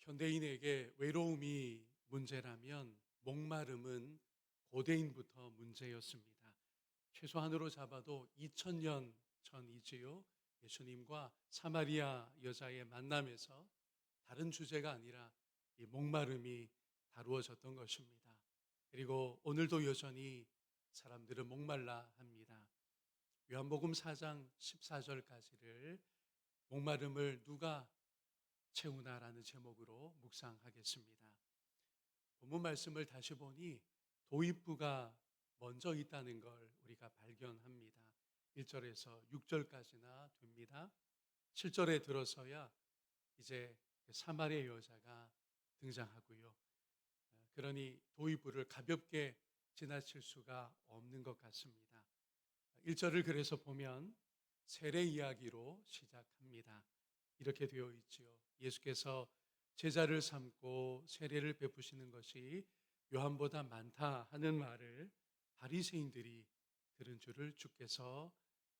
현대인에게 외로움이 문제라면 목마름은 고대인부터 문제였습니다. 최소한으로 잡아도 2000년 전이지요. 예수님과 사마리아 여자의 만남에서 다른 주제가 아니라 이 목마름이 다루어졌던 것입니다. 그리고 오늘도 여전히 사람들은 목말라 합니다. 요한복음 4장 14절까지를 목마름을 누가 채우나라는 제목으로 묵상하겠습니다. 본문 말씀을 다시 보니 도입부가 먼저 있다는 걸 우리가 발견합니다. 1절에서 6절까지나 됩니다. 7절에 들어서야 이제 사마리아 여자가 등장하고요. 그러니 도입부를 가볍게 지나칠 수가 없는 것 같습니다. 1절을 그래서 보면 세례 이야기로 시작합니다. 이렇게 되어 있지요. 예수께서 제자를 삼고 세례를 베푸시는 것이 요한보다 많다 하는 말을 바리새인들이 들은 줄을 주께서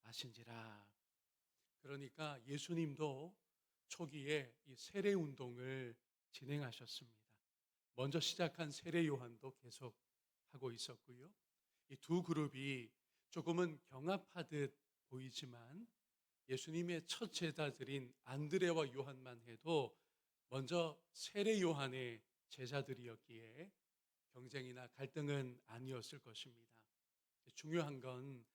아신지라. 그러니까 예수님도 초기에 이 세례 운동을 진행하셨습니다. 먼저 시작한 세례 요한도 계속 하고 있었고요. 이 두 그룹이 조금은 경합하듯 보이지만 예수님의 첫 제자들인 안드레와 요한만 해도 먼저 세례 요한의 제자들이었기에 경쟁이나 갈등은 아니었을 것입니다. 중요한 건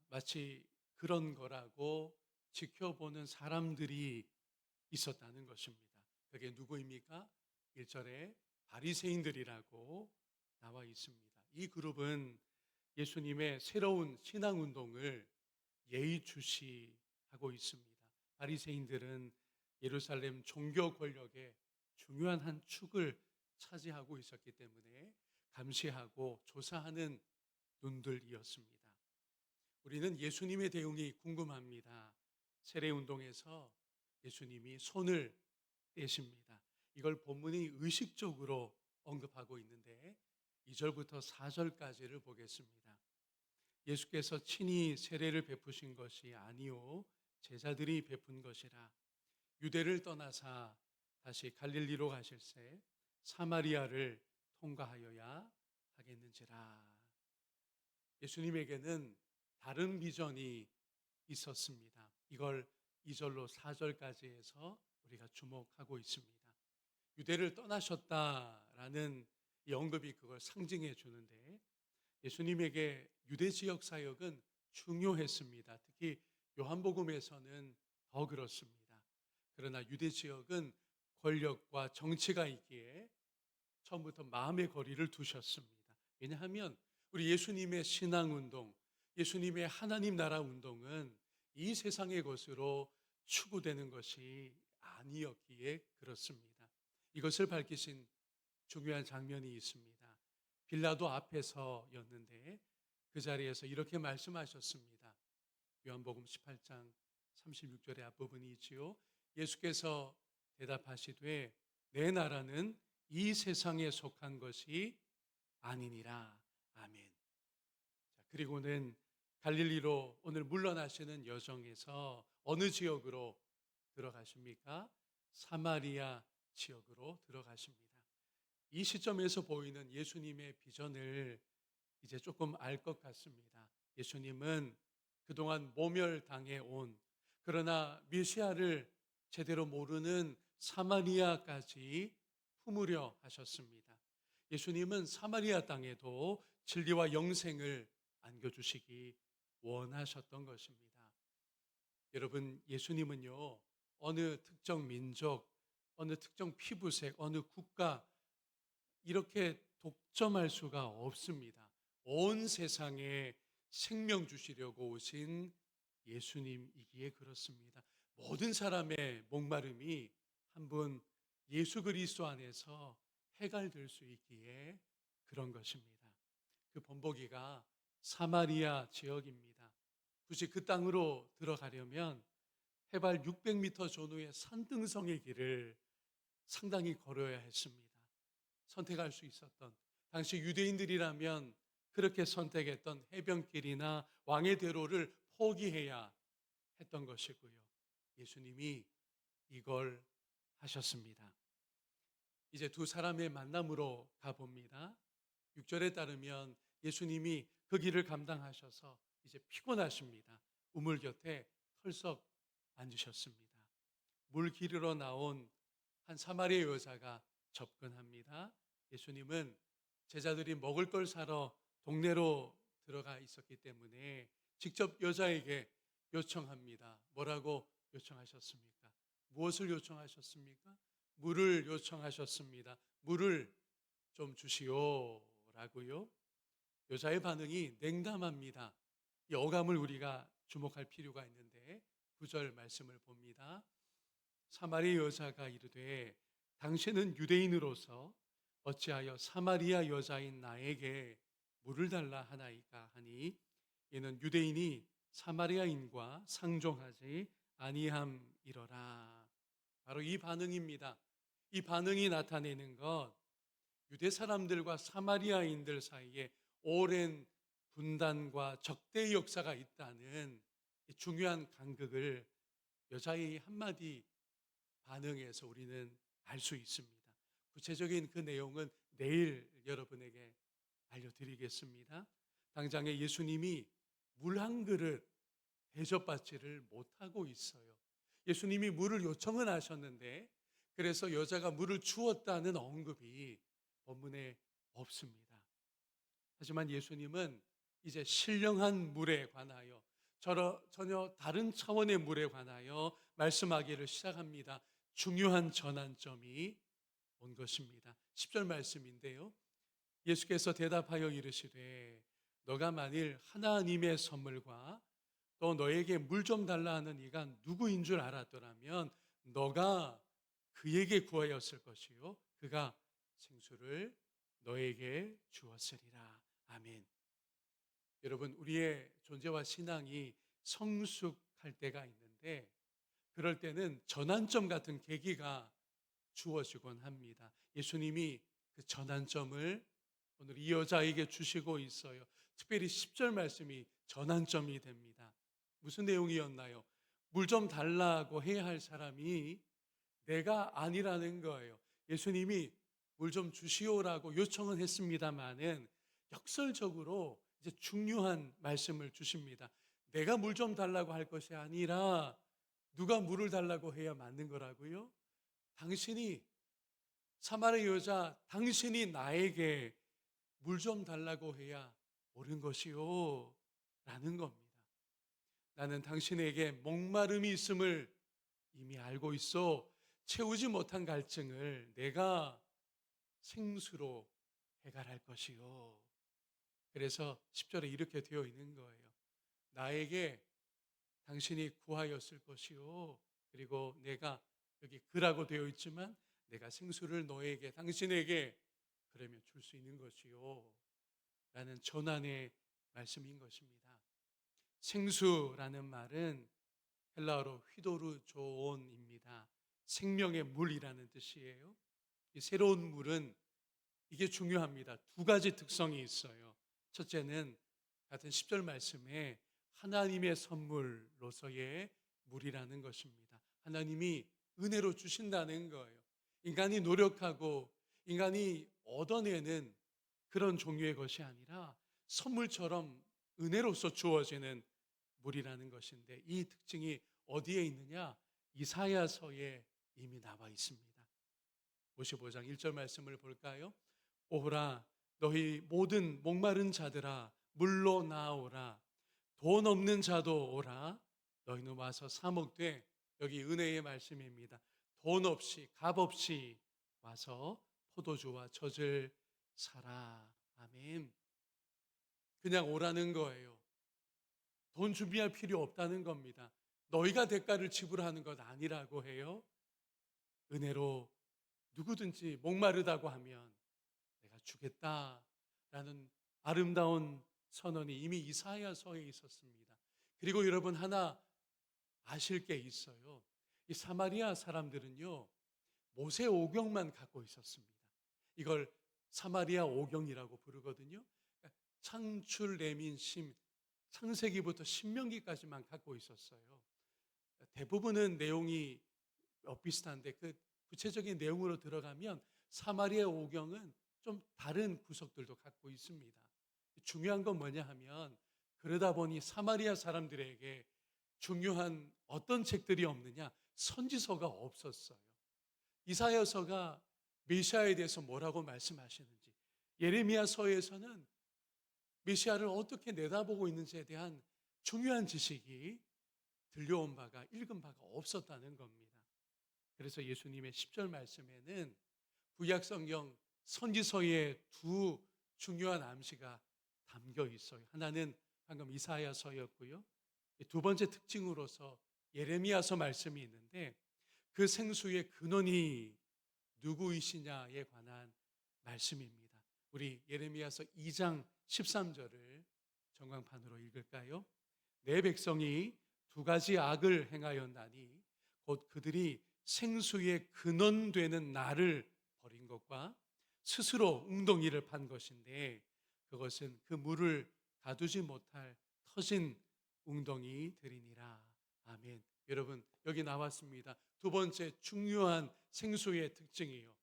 마치 그런 거라고 지켜보는 사람들이 있었다는 것입니다. 그게 누구입니까? 1절에 바리새인들이라고 나와 있습니다. 이 그룹은 예수님의 새로운 신앙 운동을 예의주시하고 있습니다. 바리새인들은 예루살렘 종교 권력의 중요한 한 축을 차지하고 있었기 때문에 감시하고 조사하는 눈들이었습니다. 우리는 예수님의 대응이 궁금합니다. 세례 운동에서 예수님이 손을 떼십니다. 이걸 본문이 의식적으로 언급하고 있는데 2절부터 4절까지를 보겠습니다. 예수께서 친히 세례를 베푸신 것이 아니요 제자들이 베푼 것이라. 유대를 떠나사 다시 갈릴리로 가실새 사마리아를 통과하여야 하겠는지라. 예수님에게는 다른 비전이 있었습니다. 이걸 2절로 4절까지 해서 우리가 주목하고 있습니다. 유대를 떠나셨다라는 이 언급이 그걸 상징해 주는데 예수님에게 유대 지역 사역은 중요했습니다. 특히 요한복음에서는 더 그렇습니다. 그러나 유대 지역은 권력과 정치가 있기에 처음부터 마음의 거리를 두셨습니다. 왜냐하면 우리 예수님의 신앙운동, 예수님의 하나님 나라 운동은 이 세상의 것으로 추구되는 것이 아니었기에 그렇습니다. 이것을 밝히신 중요한 장면이 있습니다. 빌라도 앞에서였는데 그 자리에서 이렇게 말씀하셨습니다. 요한복음 18장 36절의 앞부분이 있지요. 예수께서 대답하시되 내 나라는 이 세상에 속한 것이 아니니라. 아멘. 자, 그리고는 갈릴리로 오늘 물러나시는 여정에서 어느 지역으로 들어가십니까? 사마리아 지역으로 들어가십니다. 이 시점에서 보이는 예수님의 비전을 이제 조금 알 것 같습니다. 예수님은 그동안 모멸당해 온 그러나 메시아를 제대로 모르는 사마리아까지 품으려 하셨습니다. 예수님은 사마리아 땅에도 진리와 영생을 안겨주시기 원하셨던 것입니다. 여러분, 예수님은요, 어느 특정 민족, 어느 특정 피부색, 어느 국가, 이렇게 독점할 수가 없습니다. 온 세상에 생명 주시려고 오신 예수님이기에 그렇습니다. 모든 사람의 목마름이 한 분 예수 그리스도 안에서 해갈될 수 있기에 그런 것입니다. 그 본보기가 사마리아 지역입니다. 굳이 그 땅으로 들어가려면 해발 600m 전후의 산등성의 길을 상당히 걸어야 했습니다. 선택할 수 있었던, 당시 유대인들이라면 그렇게 선택했던 해변길이나 왕의 대로를 포기해야 했던 것이고요. 예수님이 이걸 하셨습니다. 이제 두 사람의 만남으로 가봅니다. 6절에 따르면 예수님이 그 길을 감당하셔서 이제 피곤하십니다. 우물 곁에 털썩 앉으셨습니다. 물 기르러 나온 한 사마리아 여자가 접근합니다. 예수님은 제자들이 먹을 걸 사러 동네로 들어가 있었기 때문에 직접 여자에게 요청합니다. 뭐라고 요청하셨습니까? 무엇을 요청하셨습니까? 물을 요청하셨습니다. 물을 좀 주시오라고요. 여자의 반응이 냉담합니다. 이 어감을 우리가 주목할 필요가 있는데 9절 말씀을 봅니다. 사마리아 여자가 이르되 당신은 유대인으로서 어찌하여 사마리아 여자인 나에게 물을 달라 하나이까 하니 이는 유대인이 사마리아인과 상종하지 아니함이러라. 바로 이 반응입니다. 이 반응이 나타내는 것, 유대 사람들과 사마리아인들 사이에 오랜 분단과 적대의 역사가 있다는 중요한 간극을 여자의 한마디 반응에서 우리는 알 수 있습니다. 구체적인 그 내용은 내일 여러분에게 알려드리겠습니다. 당장에 예수님이 물 한 그릇 대접받지를 못하고 있어요. 예수님이 물을 요청은 하셨는데 그래서 여자가 물을 주었다는 언급이 본문에 없습니다. 하지만 예수님은 이제 신령한 물에 관하여 전혀 다른 차원의 물에 관하여 말씀하기를 시작합니다. 중요한 전환점이 온 것입니다. 10절 말씀인데요. 예수께서 대답하여 이르시되 너가 만일 하나님의 선물과 또 너에게 물 좀 달라 하는 이가 누구인 줄 알았더라면 너가 그에게 구하였을 것이요 그가 생수를 너에게 주었으리라. 아멘. 여러분, 우리의 존재와 신앙이 성숙할 때가 있는데 그럴 때는 전환점 같은 계기가 주어지곤 합니다. 예수님이 그 전환점을 오늘 이 여자에게 주시고 있어요. 특별히 10절 말씀이 전환점이 됩니다. 무슨 내용이었나요? 물 좀 달라고 해야 할 사람이 내가 아니라는 거예요. 예수님이 물 좀 주시오라고 요청은 했습니다마는 역설적으로 이제 중요한 말씀을 주십니다. 내가 물 좀 달라고 할 것이 아니라 누가 물을 달라고 해야 맞는 거라고요? 당신이 사마리아 여자 당신이 나에게 물 좀 달라고 해야 옳은 것이요 라는 겁니다. 나는 당신에게 목마름이 있음을 이미 알고 있어 채우지 못한 갈증을 내가 생수로 해결할 것이요. 그래서 10절에 이렇게 되어 있는 거예요. 나에게 당신이 구하였을 것이요. 그리고 내가 여기 그라고 되어 있지만 내가 생수를 너에게 당신에게 그러면 줄 수 있는 것이요. 라는 전환의 말씀인 것입니다. 생수라는 말은 헬라어로 휘도르조온입니다. 생명의 물이라는 뜻이에요. 이 새로운 물은 이게 중요합니다. 두 가지 특성이 있어요. 첫째는 같은 10절 말씀에 하나님의 선물로서의 물이라는 것입니다. 하나님이 은혜로 주신다는 거예요. 인간이 노력하고 인간이 얻어내는 그런 종류의 것이 아니라 선물처럼 은혜로서 주어지는 물이라는 것인데 이 특징이 어디에 있느냐? 이사야서에 이미 나와 있습니다. 55장 1절 말씀을 볼까요? 오라 너희 모든 목마른 자들아 물로 나오라 돈 없는 자도 오라 너희는 와서 사 먹되 여기 은혜의 말씀입니다. 돈 없이 값 없이 와서 포도주와 젖을 사라. 아멘. 그냥 오라는 거예요. 돈 준비할 필요 없다는 겁니다. 너희가 대가를 지불하는 것 아니라고 해요. 은혜로 누구든지 목마르다고 하면 내가 주겠다라는 아름다운 선언이 이미 이사야서에 있었습니다. 그리고 여러분 하나 아실 게 있어요. 이 사마리아 사람들은요 모세 오경만 갖고 있었습니다. 이걸 사마리아 오경이라고 부르거든요. 창출 레민심 창세기부터 신명기까지만 갖고 있었어요. 대부분은 내용이 비슷한데 그 구체적인 내용으로 들어가면 사마리아 오경은 좀 다른 구석들도 갖고 있습니다. 중요한 건 뭐냐 하면 그러다 보니 사마리아 사람들에게 중요한 어떤 책들이 없느냐? 선지서가 없었어요. 이사야서가 메시아에 대해서 뭐라고 말씀하시는지, 예레미야서에서는 메시아를 어떻게 내다보고 있는지에 대한 중요한 지식이 들려온 바가, 읽은 바가 없었다는 겁니다. 그래서 예수님의 10절 말씀에는 구약 성경 선지서의 두 중요한 암시가 담겨 있어요. 하나는 방금 이사야서였고요. 두 번째 특징으로서 예레미야서 말씀이 있는데, 그 생수의 근원이 누구이시냐에 관한 말씀입니다. 우리 예레미야서 2장 13절을 전광판으로 읽을까요? 내 백성이 두 가지 악을 행하였나니 곧 그들이 생수의 근원되는 나를 버린 것과 스스로 웅덩이를 판 것인데, 그것은 그 물을 가두지 못할 터진 웅덩이들이니라. 아멘. 여러분, 여기 나왔습니다. 두 번째 중요한 생수의 특징이요,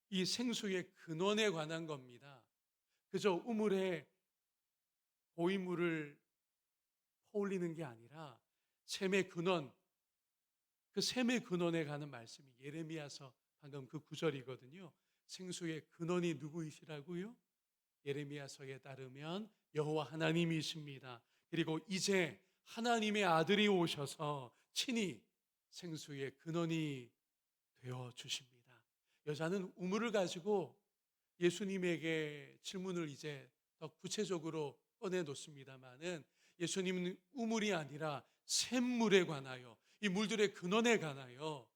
이 생수의 근원에 관한 겁니다. 그저 우물에 고인물을 퍼올리는 게 아니라 샘의 근원, 그 샘의 근원에 가는 말씀이 예레미야서 방금 그 구절이거든요. 생수의 근원이 누구이시라고요? 예레미야서에 따르면 여호와 하나님이십니다. 그리고 이제 하나님의 아들이 오셔서 친히 생수의 근원이 되어 주십니다. 여자는 우물을 가지고 예수님에게 질문을 이제 더 구체적으로 꺼내 놓습니다만은, 예수님은 우물이 아니라 샘물에 관하여, 이 물들의 근원에 관하여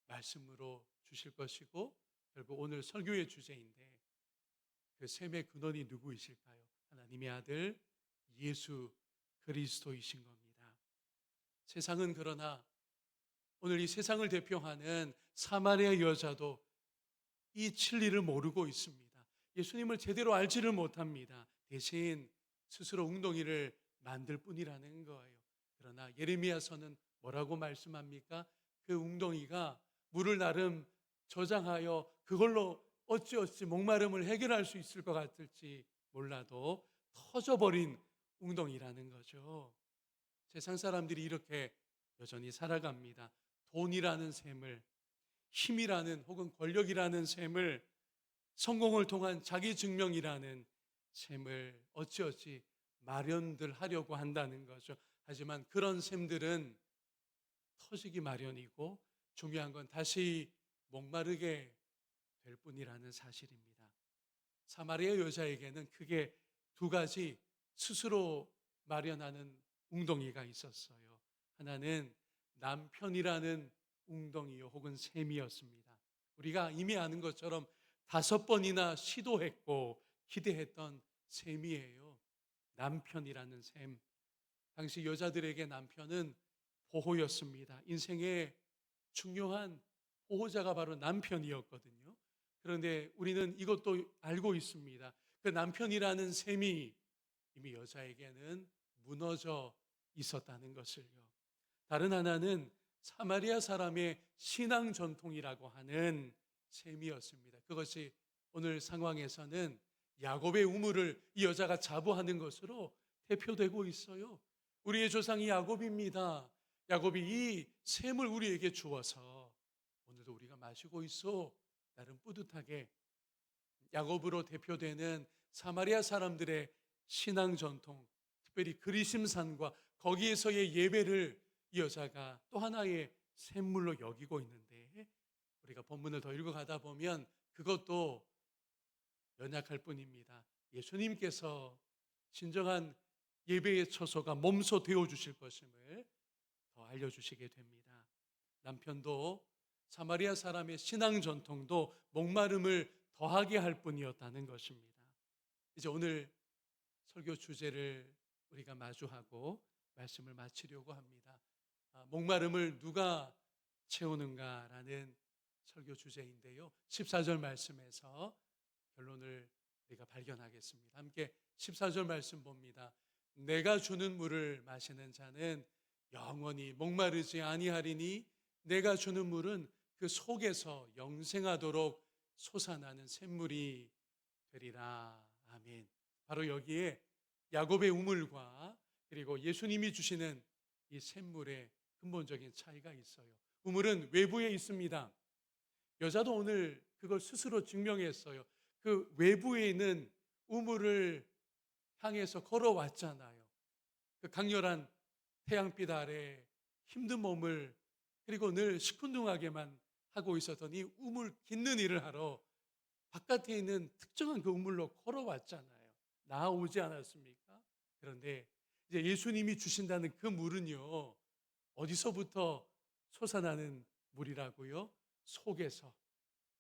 말씀으로 주실 것이고, 결국 오늘 설교의 주제인데 그 샘의 근원이 누구이실까요? 하나님의 아들 예수 그리스도이신 겁니다. 세상은 그러나 오늘 이 세상을 대표하는 사마리아 여자도 이 진리를 모르고 있습니다. 예수님을 제대로 알지를 못합니다. 대신 스스로 웅덩이를 만들 뿐이라는 거예요. 그러나 예레미야서는 뭐라고 말씀합니까? 그 웅덩이가 물을 나름 저장하여 그걸로 어찌어찌 목마름을 해결할 수 있을 것 같을지 몰라도 터져버린 웅덩이라는 거죠. 세상 사람들이 이렇게 여전히 살아갑니다. 돈이라는 샘을, 힘이라는 혹은 권력이라는 샘을, 성공을 통한 자기 증명이라는 샘을 어찌어찌 마련들 하려고 한다는 거죠. 하지만 그런 샘들은 터지기 마련이고, 중요한 건 다시 목마르게 될 뿐이라는 사실입니다. 사마리아 여자에게는 크게 두 가지 스스로 마련하는 웅덩이가 있었어요. 하나는 남편이라는 웅덩이요 혹은 샘이었습니다. 우리가 이미 아는 것처럼 5번이나 시도했고 기대했던 샘이에요. 남편이라는 샘. 당시 여자들에게 남편은 보호였습니다. 인생의 중요한 보호자가 바로 남편이었거든요. 그런데 우리는 이것도 알고 있습니다. 그 남편이라는 샘이 이미 여자에게는 무너져 있었다는 것을요. 다른 하나는 사마리아 사람의 신앙 전통이라고 하는 셈이었습니다. 그것이 오늘 상황에서는 야곱의 우물을 이 여자가 자부하는 것으로 대표되고 있어요. 우리의 조상이 야곱입니다. 야곱이 이 샘을 우리에게 주어서 오늘도 우리가 마시고 있어 나름 뿌듯하게, 야곱으로 대표되는 사마리아 사람들의 신앙 전통, 특별히 그리심산과 거기에서의 예배를 이 여자가 또 하나의 샘물로 여기고 있는데, 우리가 본문을 더 읽어가다 보면 그것도 연약할 뿐입니다. 예수님께서 진정한 예배의 처소가 몸소 되어주실 것임을 더 알려주시게 됩니다. 남편도 사마리아 사람의 신앙 전통도 목마름을 더하게 할 뿐이었다는 것입니다. 이제 오늘 설교 주제를 우리가 마주하고 말씀을 마치려고 합니다. 목마름을 누가 채우는가라는 설교 주제인데요. 14절 말씀에서 결론을 우리가 발견하겠습니다. 함께 14절 말씀 봅니다. 내가 주는 물을 마시는 자는 영원히 목마르지 아니하리니 내가 주는 물은 그 속에서 영생하도록 솟아나는 샘물이 되리라. 아멘. 바로 여기에 야곱의 우물과 그리고 예수님이 주시는 이 샘물의 근본적인 차이가 있어요. 우물은 외부에 있습니다. 여자도 오늘 그걸 스스로 증명했어요. 그 외부에 있는 우물을 향해서 걸어왔잖아요. 그 강렬한 태양빛 아래 힘든 몸을 그리고 늘 시큰둥하게만 하고 있었던 이 우물 깃는 일을 하러 바깥에 있는 특정한 그 우물로 걸어왔잖아요. 나아오지 않았습니까? 그런데 이제 예수님이 주신다는 그 물은요, 어디서부터 솟아나는 물이라고요? 속에서,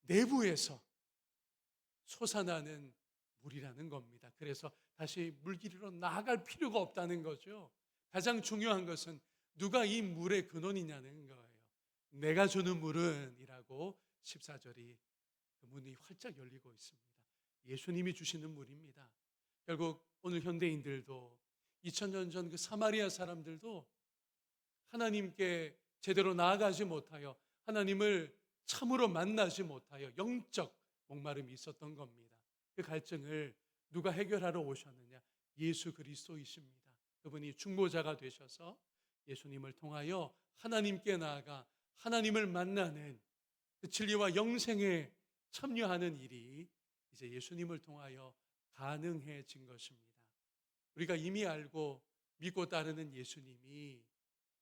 내부에서 솟아나는 물이라는 겁니다. 그래서 다시 물길이로 나아갈 필요가 없다는 거죠. 가장 중요한 것은 누가 이 물의 근원이냐는 거예요. 내가 주는 물은 이라고 14절이 그 문이 활짝 열리고 있습니다. 예수님이 주시는 물입니다. 결국 오늘 현대인들도 2000년 전 그 사마리아 사람들도 하나님께 제대로 나아가지 못하여 하나님을 참으로 만나지 못하여 영적 목마름이 있었던 겁니다. 그 갈증을 누가 해결하러 오셨느냐? 예수 그리스도이십니다. 그분이 중보자가 되셔서 예수님을 통하여 하나님께 나아가 하나님을 만나는 그 진리와 영생에 참여하는 일이 이제 예수님을 통하여 가능해진 것입니다. 우리가 이미 알고 믿고 따르는 예수님이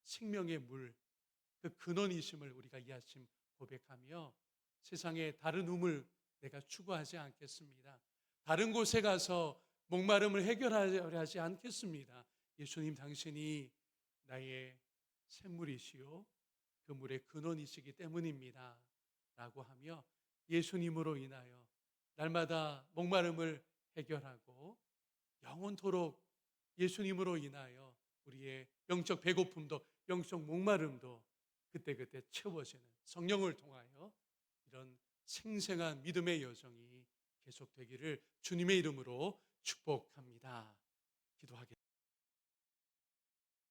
생명의 물, 그 근원이심을 우리가 이 아침 고백하며 세상의 다른 우물 내가 추구하지 않겠습니다. 다른 곳에 가서 목마름을 해결하려 하지 않겠습니다. 예수님 당신이 나의 샘물이시요 그 물의 근원이시기 때문입니다. 라고 하며 예수님으로 인하여 날마다 목마름을 해결하고 영원토록 예수님으로 인하여 우리의 영적 배고픔도 영적 목마름도 그때그때 채워지는 성령을 통하여 이런 생생한 믿음의 여정이 계속되기를 주님의 이름으로 축복합니다. 기도하겠습니다.